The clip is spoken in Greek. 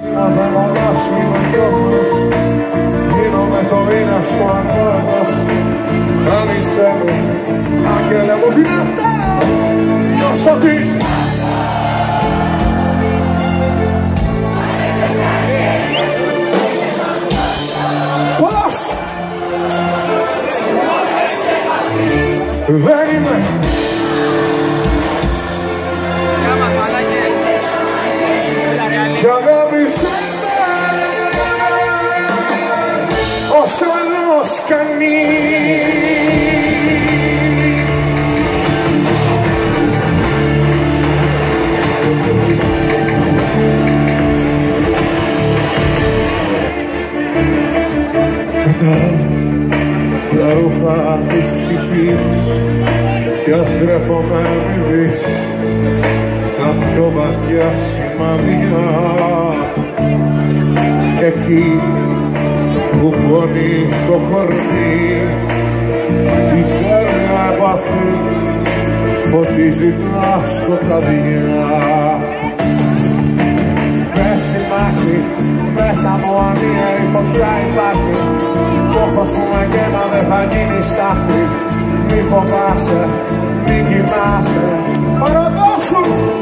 Αφαιμονάς είμαι γιώχος, γίνομαι το είναι σου ανώδος. Άνοιξε μου, άγγελε μου δυνατά, νιώσω τι. Πώς! Δεν είμαι. Κι αγάπησέ με ως άλλος κανείς. Κατά τα ρούχα της ψυχής κι ας ντρέπομαι μη δεις τα πιο βαθιά σημάδια κι εκεί που πονεί το κορμί η τέρια επαφή φωτίζει τα σκοτάδια. Μες στη μάχη, μέσα μου ανίερη φωτιά υπάρχει, το φως που με γέμα δεν θα γίνει στάχτη. Μη φοβάσαι, μη κοιμάσαι, παραδώσου.